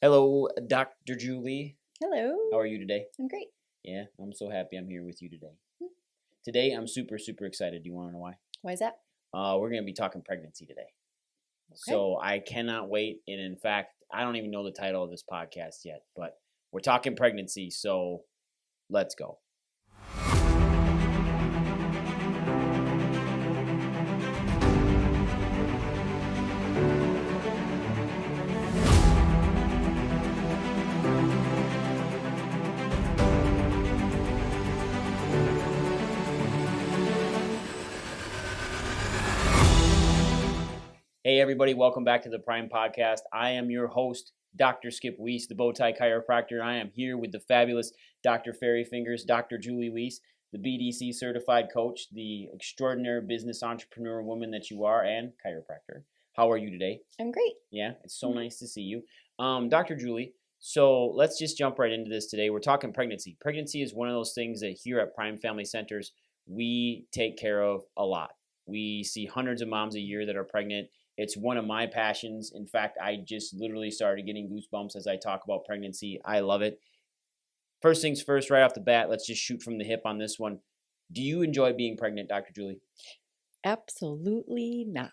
Hello, Dr. Julie. Hello. How are you today? I'm great. Yeah, I'm so happy I'm here with you today. Today, I'm super excited. Do you want to know why? Why is that? We're going to be talking pregnancy today. Okay. So I cannot wait. And in fact, I don't even know the title of this podcast yet, but we're talking pregnancy. So let's go. Hey, everybody, welcome back to the Prime Podcast. I am your host, Dr. Skip Weiss, the Bowtie Chiropractor. I am here with the fabulous Dr. Fairy Fingers, Dr. Julie Weiss, the BDC certified coach, the extraordinary business entrepreneur woman that you are, and chiropractor. How are you today? I'm great. Yeah, it's so nice to see you. Dr. Julie, so let's just jump right into this today. We're talking pregnancy. Pregnancy is one of those things that here at Prime Family Centers, we take care of a lot. We see hundreds of moms a year that are pregnant. It's one of my passions. In fact, I just literally started getting goosebumps as I talk about pregnancy. I love it. First things first, right off the bat, let's just shoot from the hip on this one. Do you enjoy being pregnant, Dr. Julie? Absolutely not.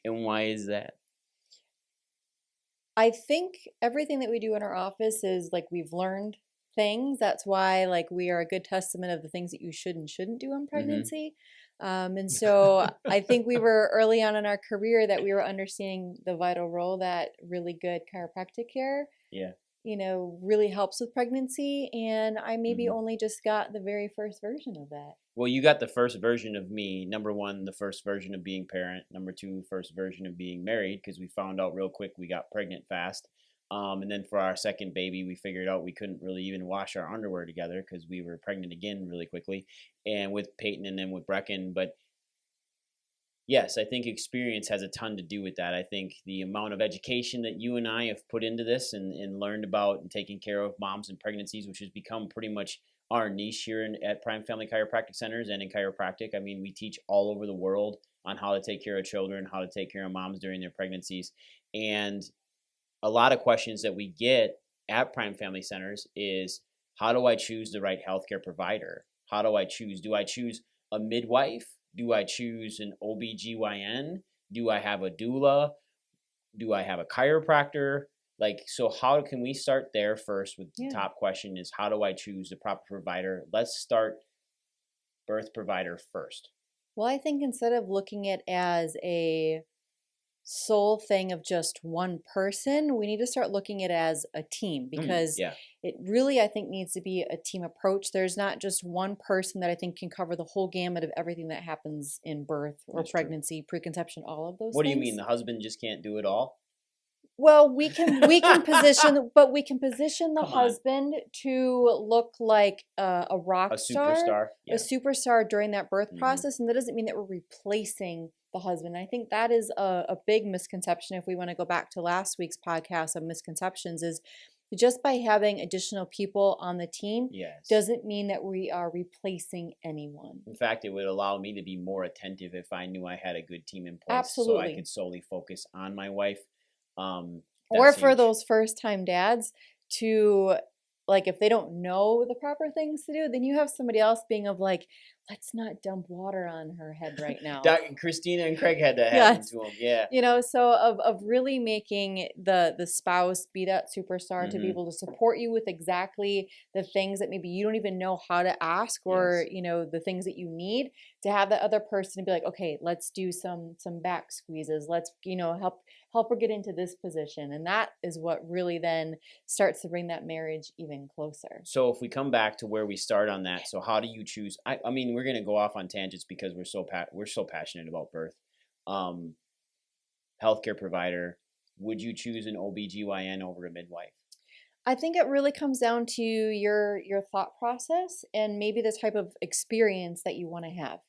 And why is that? I think everything that we do in our office is like we've learned things. That's why we are a good testament of the things that you should and shouldn't do in pregnancy. And so I think we were early on in our career that we were understanding the vital role that really good chiropractic care, really helps with pregnancy. And I maybe only just got the very first version of that. Well, you got the first version of me. Number one, the first version of being parent. Number two, first version of being married, because we found out real quick we got pregnant fast. And then for our second baby, we figured out we couldn't really even wash our underwear together because we were pregnant again really quickly, and with Peyton and then with Brecken. But yes, I think experience has a ton to do with that. I think the amount of education that you and I have put into this and learned about and taking care of moms and pregnancies, which has become pretty much our niche here at Prime Family Chiropractic Centers and in chiropractic. I mean, we teach all over the world on how to take care of children, how to take care of moms during their pregnancies. And a lot of questions that we get at Prime Family Centers is, how do I choose the right healthcare provider? How do I choose? Do I choose a midwife? Do I choose an OBGYN? Do I have a doula? Do I have a chiropractor? So how can we start there first with the top question is, how do I choose the proper provider? Let's start birth provider first. Well, I think instead of looking at it as a sole thing of just one person, we need to start looking at it as a team, because it really, I think, needs to be a team approach. There's not just one person that I think can cover the whole gamut of everything that happens in birth or pregnancy, preconception, all of those things. What do you mean? The husband just can't do it all? Well, we can position, but we can position the husband to look like a rock star, a superstar during that birth process, and that doesn't mean that we're replacing the husband. I think that is a big misconception. If we want to go back to last week's podcast of misconceptions, is just by having additional people on the team doesn't mean that we are replacing anyone. In fact, it would allow me to be more attentive if I knew I had a good team in place. Absolutely. So I could solely focus on my wife. Or for those first-time dads to, if they don't know the proper things to do, then you have somebody else being of let's not dump water on her head right now. Christina and Craig had that happen to them, so of really making the spouse be that superstar to be able to support you with exactly the things that maybe you don't even know how to ask, or the things that you need, to have that other person to be like, okay, let's do some back squeezes, let's help her get into this position. And that is what really then starts to bring that marriage even closer. So if we come back to where we start on that, so how do you choose? I mean, we're going to go off on tangents because we're so passionate about birth. Healthcare provider, would you choose an OBGYN over a midwife? I think it really comes down to your thought process and maybe the type of experience that you want to have.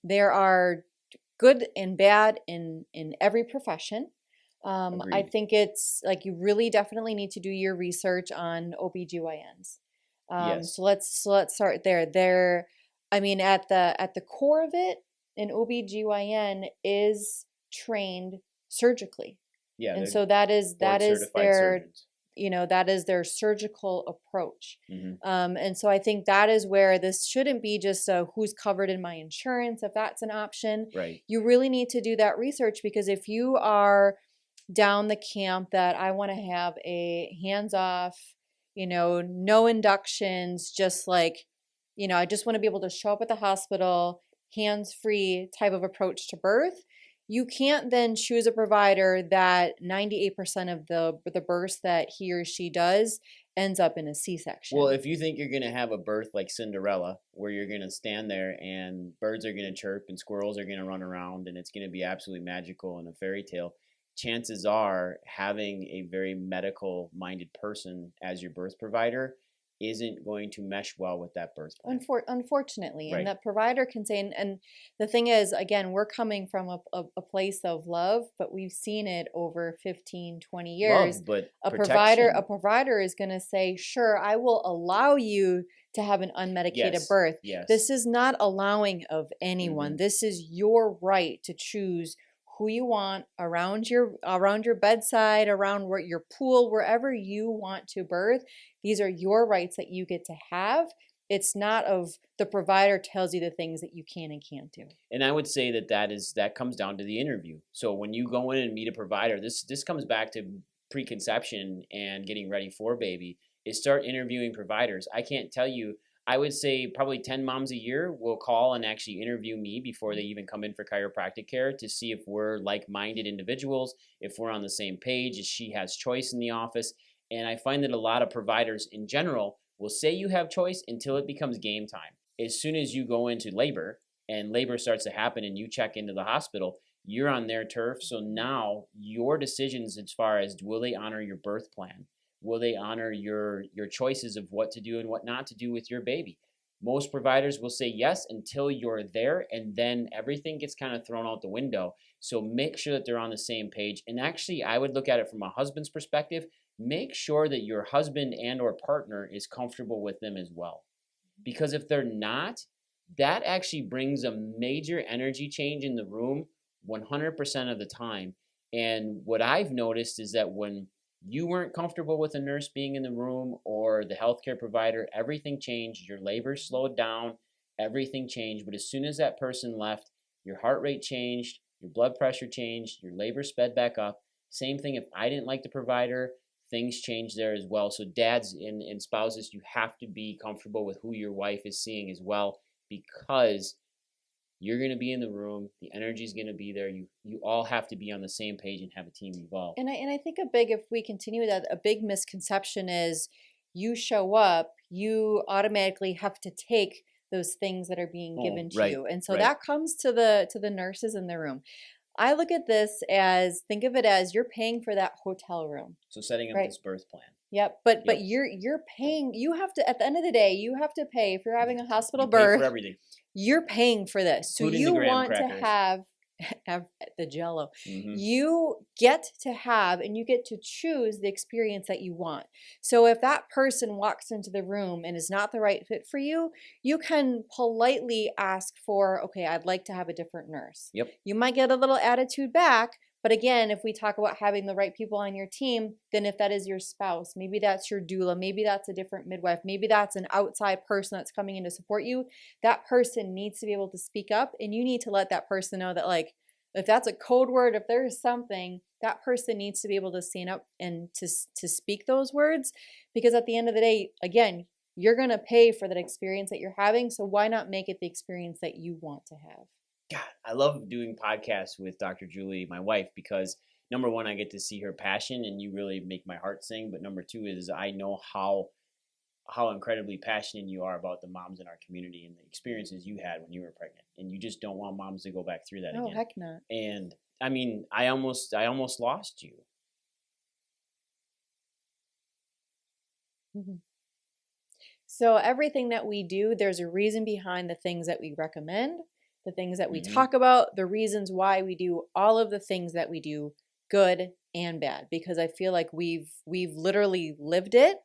There are good and bad in every profession. I think it's you really definitely need to do your research on OBGYNs. So let's start there. I mean, at the core of it, an OBGYN is trained surgically. Yeah, And so that is board-certified their, surgeons. that is their surgical approach. Mm-hmm. And so I think that is where this shouldn't be just who's covered in my insurance, if that's an option. Right. You really need to do that research, because if you are down the camp that I want to have a hands-off, no inductions, just like, I just want to be able to show up at the hospital, hands-free type of approach to birth, you can't then choose a provider that 98% of the births that he or she does ends up in a C-section. Well, if you think you're going to have a birth like Cinderella, where you're going to stand there and birds are going to chirp and squirrels are going to run around and it's going to be absolutely magical and a fairy tale, chances are having a very medical minded person as your birth provider isn't going to mesh well with that birth plan. Unfortunately. Right. And that provider can say, and the thing is, again, we're coming from a place of love, but we've seen it over 15, 20 years. Love, but a provider is going to say, sure, I will allow you to have an unmedicated birth. Yes. This is not allowing of anyone. This is your right to choose who you want around your bedside, around your pool, wherever you want to birth. These are your rights that you get to have. It's not of the provider tells you the things that you can and can't do. And I would say that comes down to the interview. So when you go in and meet a provider, this comes back to preconception and getting ready for baby, is start interviewing providers. I can't tell you, I would say probably 10 moms a year will call and actually interview me before they even come in for chiropractic care to see if we're like-minded individuals, if we're on the same page, if she has choice in the office. And I find that a lot of providers in general will say you have choice until it becomes game time. As soon as you go into labor and labor starts to happen and you check into the hospital, you're on their turf. So now your decisions as far as will they honor your birth plan? Will they honor your choices of what to do and what not to do with your baby? Most providers will say yes until you're there, and then everything gets kind of thrown out the window. So make sure that they're on the same page. And actually, I would look at it from a husband's perspective. Make sure that your husband and or partner is comfortable with them as well. Because if they're not, that actually brings a major energy change in the room 100% of the time. And what I've noticed is that when you weren't comfortable with a nurse being in the room or the healthcare provider, everything changed. Your labor slowed down, everything changed. But as soon as that person left, your heart rate changed, your blood pressure changed, your labor sped back up. Same thing if I didn't like the provider, things change there as well. So dads and spouses, you have to be comfortable with who your wife is seeing as well, because you're going to be in the room. The energy is going to be there. You all have to be on the same page and have a team involved. And I think if we continue that, a big misconception is you show up, you automatically have to take those things that are being given to you. And so that comes to the nurses in the room. I look at this as, think of it as you're paying for that hotel room. So setting up this birth plan. Yep, but you're paying. You have to, at the end of the day, you have to pay if you're having a hospital birth. Pay for everything. You're paying for this, so you want to have the Jello. You get to have and you get to choose the experience that you want. So if that person walks into the room and is not the right fit for you, you can politely ask for, okay, I'd like to have a different nurse. Yep. You might get a little attitude back. But again, if we talk about having the right people on your team, then if that is your spouse, maybe that's your doula, maybe that's a different midwife, maybe that's an outside person that's coming in to support you, that person needs to be able to speak up, and you need to let that person know that, like, if that's a code word, if there's something, that person needs to be able to stand up and to speak those words, because at the end of the day, again, you're going to pay for that experience that you're having, so why not make it the experience that you want to have? God, I love doing podcasts with Dr. Julie, my wife, because number one, I get to see her passion and you really make my heart sing. But number two is I know how incredibly passionate you are about the moms in our community and the experiences you had when you were pregnant. And you just don't want moms to go back through that again. Oh, heck no. And I mean, I almost lost you. Mm-hmm. So everything that we do, there's a reason behind the things that we recommend, the things that we talk about, the reasons why we do all of the things that we do, good and bad, because I feel like we've literally lived it.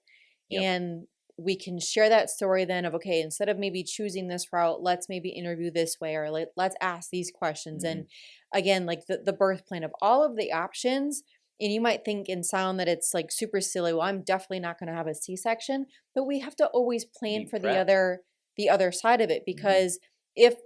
Yep. And we can share that story then of, okay, instead of maybe choosing this route, let's maybe interview this way, or let's ask these questions. And again, like the birth plan, of all of the options, And you might think and sound that it's like super silly. Well, I'm definitely not going to have a C-section, but we have to always plan for the other side of it, because if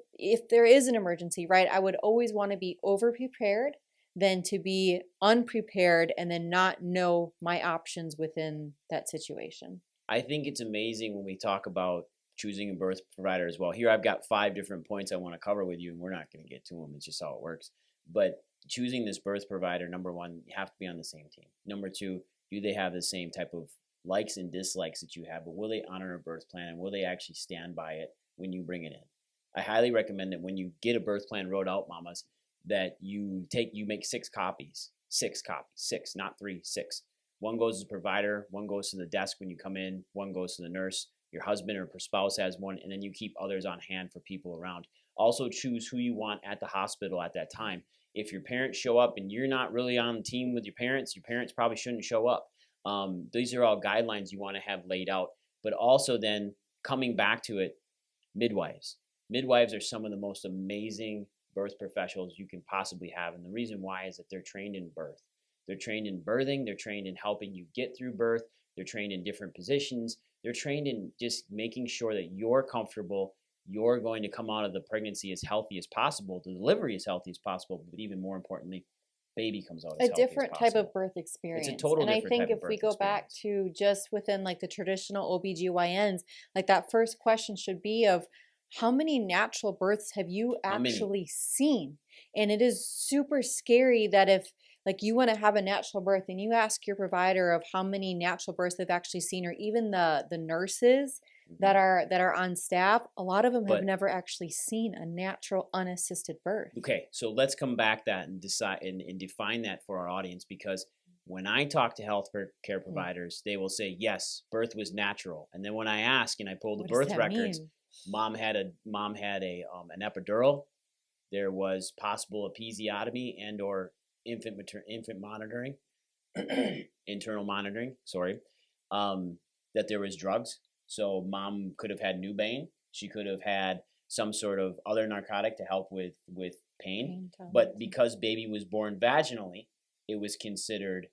there is an emergency, right, I would always want to be over prepared than to be unprepared and then not know my options within that situation. I think it's amazing when we talk about choosing a birth provider as well. Here I've got 5 different points I want to cover with you, and we're not going to get to them. It's just how it works. But choosing this birth provider, number one, you have to be on the same team. Number two, do they have the same type of likes and dislikes that you have? But will they honor a birth plan, and will they actually stand by it when you bring it in? I highly recommend that when you get a birth plan wrote out, mamas, that you make 6 copies. 6 copies. 6, not 3, 6. One goes to the provider, one goes to the desk when you come in, one goes to the nurse, your husband or spouse has one, and then you keep others on hand for people around. Also choose who you want at the hospital at that time. If your parents show up and you're not really on the team with your parents probably shouldn't show up. These are all guidelines you want to have laid out. But also then, coming back to it, midwives. Midwives are some of the most amazing birth professionals you can possibly have. And the reason why is that they're trained in birth. They're trained in birthing. They're trained in helping you get through birth. They're trained in different positions. They're trained in just making sure that you're comfortable. You're going to come out of the pregnancy as healthy as possible, the delivery as healthy as possible, but even more importantly, baby comes out as healthy as possible. A different type of birth experience. It's a total different type of birth experience. And I think if we go back to just within like the traditional OBGYNs, like that first question should be of, how many natural births have you actually seen? And it is super scary that if like you want to have a natural birth and you ask your provider of how many natural births they've actually seen, or even the nurses that are on staff, a lot of them have never actually seen a natural unassisted birth. Okay, so let's come back that and decide and define that for our audience, because when I talk to health care providers, they will say, yes, birth was natural. And then when I ask and I pull the birth records, mom had an epidural, there was possible episiotomy and or infant monitoring, internal monitoring, that there was drugs. So mom could have had Nubane. She could have had some sort of other narcotic to help with pain. But because baby was born vaginally, it was considered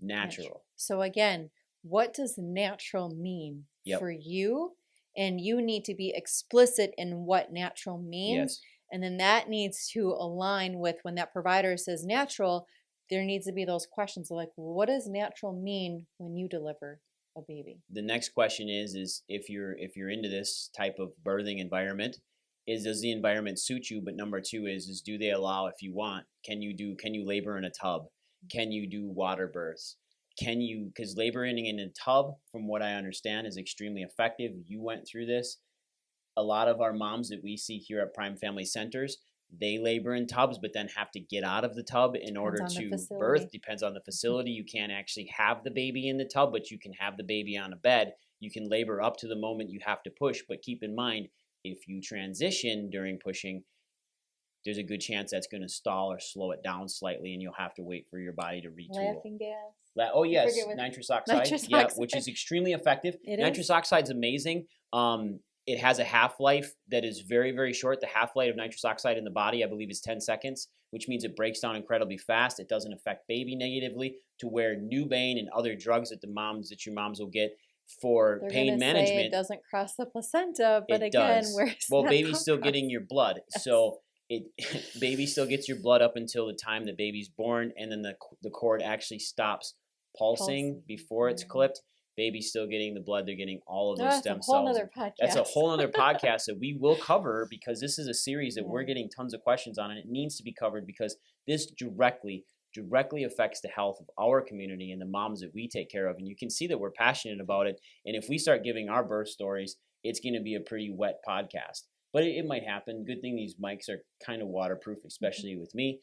natural. So again, what does natural mean for you? And you need to be explicit in what natural means. Yes. And then that needs to align with when that provider says natural, there needs to be those questions of like, what does natural mean when you deliver a baby? The next question is if you're into this type of birthing environment, does the environment suit you? But number two is do they allow, if you want, can you labor in a tub? Can you do water births? Because laboring in a tub, from what I understand, is extremely effective. You went through this. A lot of our moms that we see here at Prime Family Centers, they labor in tubs, but then have to get out of the tub in order to birth. Depends on the facility. You can't actually have the baby in the tub, but you can have the baby on a bed. You can labor up to the moment you have to push, but keep in mind, if you transition during pushing, there's a good chance that's going to stall or slow it down slightly, and you'll have to wait for your body to retool. Laughing gas. Oh yes, nitrous oxide. Yeah, which is extremely effective. Nitrous oxide's amazing. It has a half-life that is very, very short. The half-life of nitrous oxide in the body, I believe, is 10 seconds, which means it breaks down incredibly fast. It doesn't affect baby negatively, to where Nubane and other drugs that your moms will get for pain management. Say it doesn't cross the placenta, but again, baby's still getting your blood. Yes. So baby still gets your blood up until the time the baby's born, and then the cord actually stops pulsing before it's clipped. Baby's still getting the blood. They're getting all of those stem cells. That's a whole other podcast that we will cover, because this is a series that we're getting tons of questions on, and it needs to be covered because this directly affects the health of our community and the moms that we take care of. And you can see that we're passionate about it. And if we start giving our birth stories, it's going to be a pretty wet podcast. But it might happen. Good thing these mics are kind of waterproof, especially with me.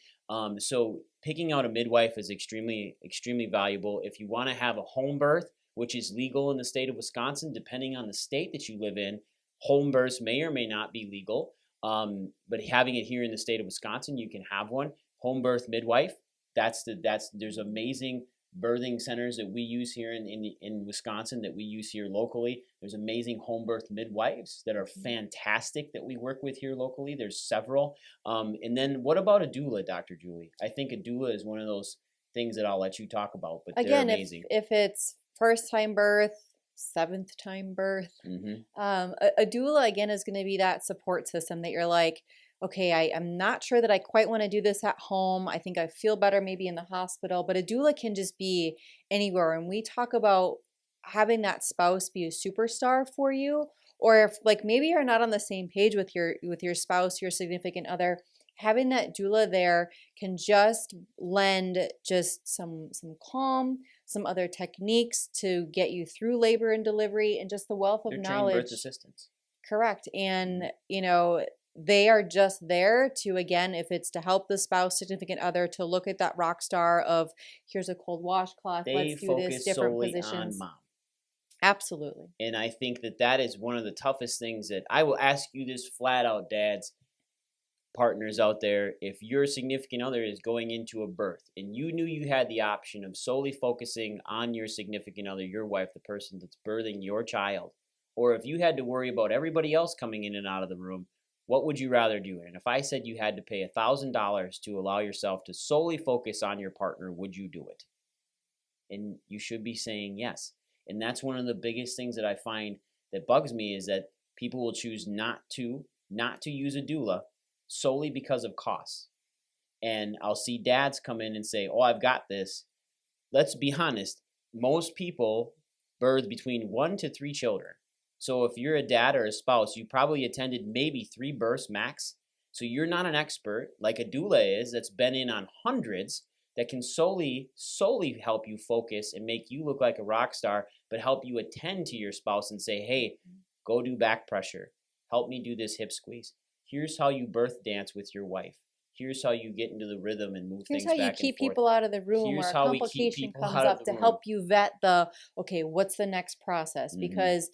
So picking out a midwife is extremely, extremely valuable. If you want to have a home birth, which is legal in the state of Wisconsin, depending on the state that you live in, home births may or may not be legal. But having it here in the state of Wisconsin, you can have one. Home birth midwife. There's amazing birthing centers that we use here in Wisconsin, that we use here locally. There's amazing home birth midwives that are fantastic that we work with here locally. There's several. And then what about a doula, Dr. Julie? I think a doula is one of those things that I'll let you talk about, but they're Again, amazing. If it's first time birth, seventh time birth, a doula again is going to be that support system that you're like, okay, I'm not sure that I quite want to do this at home. I think I feel better maybe in the hospital, but a doula can just be anywhere. And we talk about having that spouse be a superstar for you, or if like maybe you're not on the same page with your spouse, your significant other, having that doula there can just lend just some calm, some other techniques to get you through labor and delivery, and just the wealth of They're knowledge. trained birth assistants. Correct. And they are just there to, again, if it's to help the spouse, significant other, to look at that rock star of here's a cold washcloth, let's do this, different positions. On mom. Absolutely. And I think that is one of the toughest things that I will ask you this flat out, dads, partners out there. If your significant other is going into a birth and you knew you had the option of solely focusing on your significant other, your wife, the person that's birthing your child, or if you had to worry about everybody else coming in and out of the room, what would you rather do? And if I said you had to pay $1,000 to allow yourself to solely focus on your partner, would you do it? And you should be saying yes. And that's one of the biggest things that I find that bugs me, is that people will choose not to use a doula solely because of costs. And I'll see dads come in and say, oh, I've got this. Let's be honest. Most people birth between 1 to 3 children. So if you're a dad or a spouse, you probably attended maybe 3 births max. So you're not an expert like a doula is, that's been in on hundreds, that can solely help you focus and make you look like a rock star, but help you attend to your spouse and say, hey, go do back pressure. Help me do this hip squeeze. Here's how you birth dance with your wife. Here's how you get into the rhythm and move things back and forth. Here's how you keep people out of the room where a complication comes up to help you vet okay, what's the next process? Because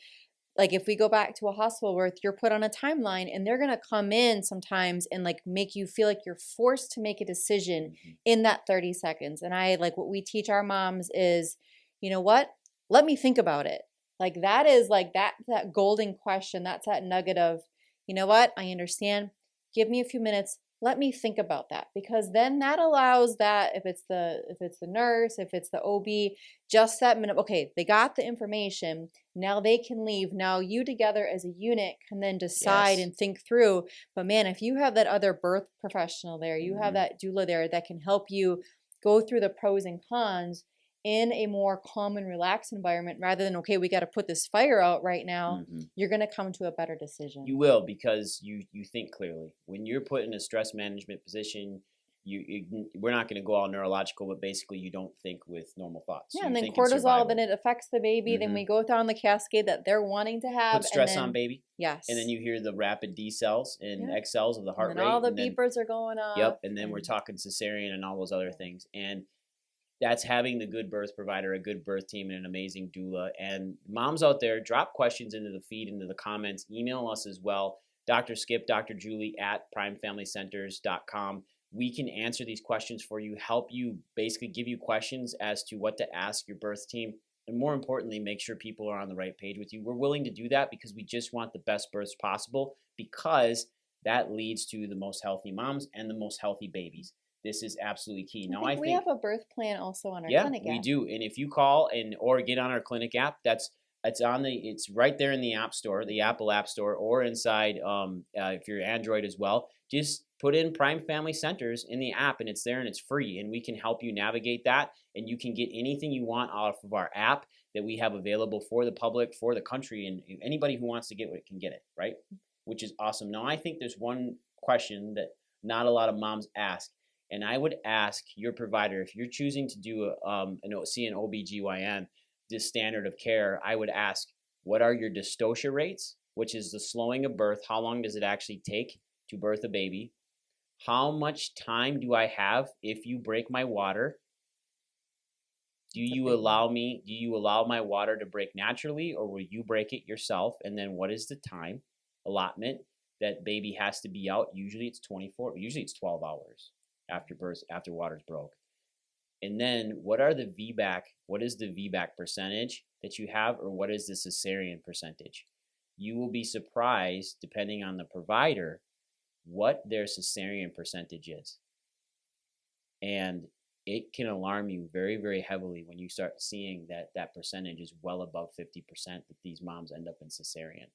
like if we go back to a hospital birth, you're put on a timeline and they're going to come in sometimes and like make you feel like you're forced to make a decision in that 30 seconds. And I like what we teach our moms is, you know what? Let me think about it. Like that is like that golden question. That's that nugget of, you know what? I understand. Give me a few minutes. Let me think about that, because then that allows that if it's the nurse, if it's the OB, just that minute. Okay, they got the information. Now they can leave. Now you together as a unit can then decide and think through. But man, if you have that other birth professional there, you have that doula there that can help you go through the pros and cons in a more calm and relaxed environment, rather than, okay, we got to put this fire out right now, you're going to come to a better decision. You will, because you think clearly. When you're put in a stress management position, we're not going to go all neurological, but basically you don't think with normal thoughts. Yeah, and then cortisol, then it affects the baby. Then we go down the cascade that they're wanting to have. Put stress on baby. Yes. And then you hear the rapid D cells and X cells of the heart rate. All the beepers are going off. Yep, and then we're talking cesarean and all those other things. And that's having the good birth provider, a good birth team, and an amazing doula. And moms out there, drop questions into the feed, into the comments. Email us as well, Dr. Skip, Dr. Julie at primefamilycenters.com. We can answer these questions for you, help you basically give you questions as to what to ask your birth team, and more importantly, make sure people are on the right page with you. We're willing to do that because we just want the best births possible, because that leads to the most healthy moms and the most healthy babies. This is absolutely key. Now, I think we have a birth plan also on our clinic app. Yeah, we do. And if you call or get on our clinic app, it's right there in the App Store, the Apple App Store, or inside if you're Android as well. Just put in Prime Family Centers in the app, and it's there, and it's free, and we can help you navigate that, and you can get anything you want off of our app that we have available for the public, for the country, and anybody who wants to get it can get it, right? Which is awesome. Now, I think there's one question that not a lot of moms ask. And I would ask your provider, if you're choosing to do see an OBGYN, this standard of care, I would ask, what are your dystocia rates, which is the slowing of birth? How long does it actually take to birth a baby? How much time do I have if you break my water? Do you allow my water to break naturally, or will you break it yourself? And then what is the time allotment that baby has to be out? Usually it's 12 hours. After water's broke. And then what is the VBAC percentage that you have, or what is the cesarean percentage? You will be surprised, depending on the provider, what their cesarean percentage is. And it can alarm you very, very heavily when you start seeing that percentage is well above 50% that these moms end up in cesarean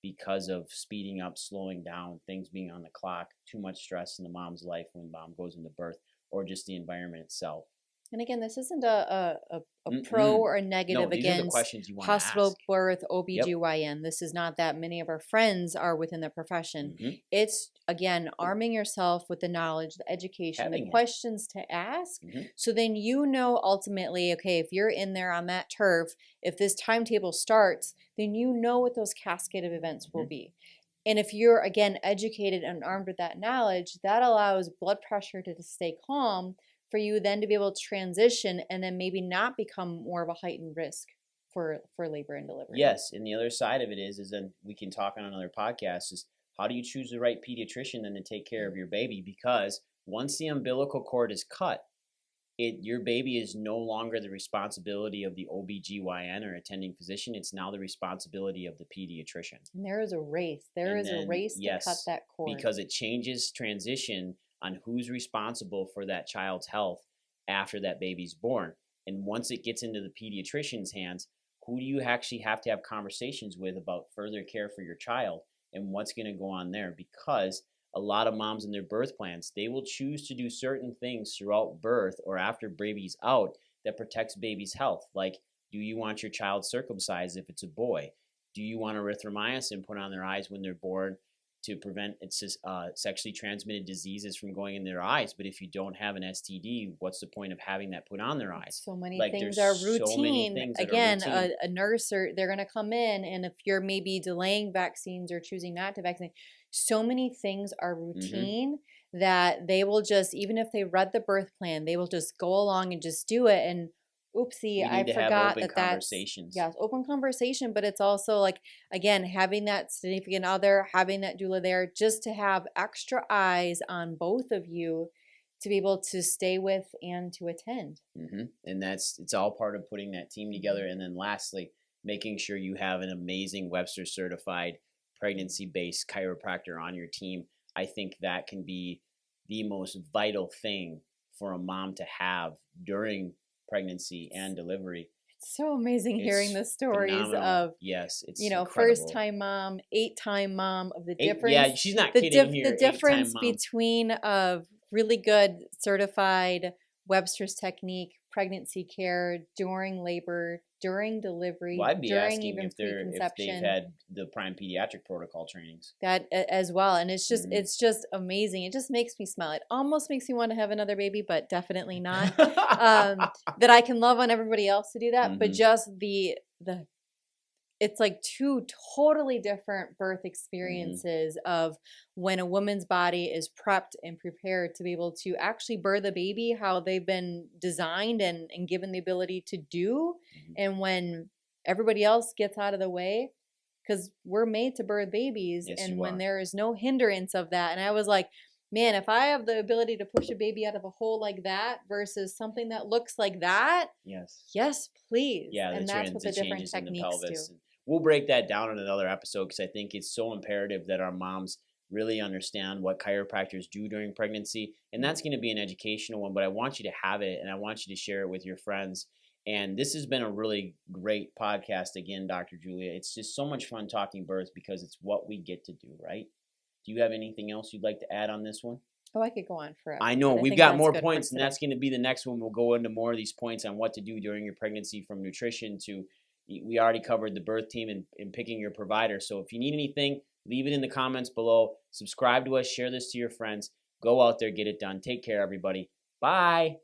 because of speeding up, slowing down, things being on the clock, too much stress in the mom's life when mom goes into birth, or just the environment itself. And again, this isn't a pro or a negative against hospital birth, OBGYN. Yep. This is not that many of our friends are within the profession. It's, again, arming yourself with the knowledge, the education, the questions to ask. So then you know ultimately, okay, if you're in there on that turf, if this timetable starts, then you know what those cascade of events will be. And if you're, again, educated and armed with that knowledge, that allows blood pressure to stay calm for you then to be able to transition and then maybe not become more of a heightened risk for labor and delivery. Yes, and the other side of it is then we can talk on another podcast is how do you choose the right pediatrician then to take care of your baby? Because once the umbilical cord is cut, your baby is no longer the responsibility of the OBGYN or attending physician. It's now the responsibility of the pediatrician. And there is a race. There is a race to cut that cord. Because it changes transition on who's responsible for that child's health after that baby's born. And once it gets into the pediatrician's hands, who do you actually have to have conversations with about further care for your child and what's going to go on there? Because a lot of moms in their birth plans, they will choose to do certain things throughout birth or after baby's out that protects baby's health. Like, do you want your child circumcised if it's a boy? Do you want erythromycin put on their eyes when they're born to prevent sexually transmitted diseases from going in their eyes? But if you don't have an STD, what's the point of having that put on their eyes? So many things are routine. So many things again, a nurse, or they're going to come in, and if you're maybe delaying vaccines or choosing not to vaccinate, so many things are routine that they will just, even if they read the birth plan, they will just go along and just do it. And oopsie, I forgot that's open conversation. But it's also like, again, having that significant other, having that doula there, just to have extra eyes on both of you to be able to stay with and to attend. And it's all part of putting that team together. And then lastly, making sure you have an amazing Webster certified pregnancy-based chiropractor on your team. I think that can be the most vital thing for a mom to have during pregnancy and delivery. It's so amazing hearing the stories of incredible. First-time mom, 8-time mom, of the difference. She's not kidding here. The difference between really good certified Webster's technique, pregnancy care, during labor, during delivery, I'd be during asking even if preconception. they've had the prime pediatric protocol trainings. That as well. And it's just amazing. It just makes me smile. It almost makes me want to have another baby, but definitely not. That I can love on everybody else to do that. But just it's like two totally different birth experiences of when a woman's body is prepped and prepared to be able to actually birth a baby how they've been designed and given the ability to do. And when everybody else gets out of the way, because we're made to birth babies, and when there is no hindrance of that. And I was like, man, if I have the ability to push a baby out of a hole like that versus something that looks like that, yes, please. Yeah, and that's what the different techniques do. We'll break that down in another episode because I think it's so imperative that our moms really understand what chiropractors do during pregnancy. And that's going to be an educational one, but I want you to have it and I want you to share it with your friends. And this has been a really great podcast again, Dr. Julia. It's just so much fun talking birth because it's what we get to do, right? Do you have anything else you'd like to add on this one? Oh, I could go on forever. I know. We've got more points, and that's going to be the next one. We'll go into more of these points on what to do during your pregnancy, from nutrition to, we already covered the birth team and picking your provider. So if you need anything, leave it in the comments below. Subscribe to us. Share this to your friends. Go out there. Get it done. Take care, everybody. Bye.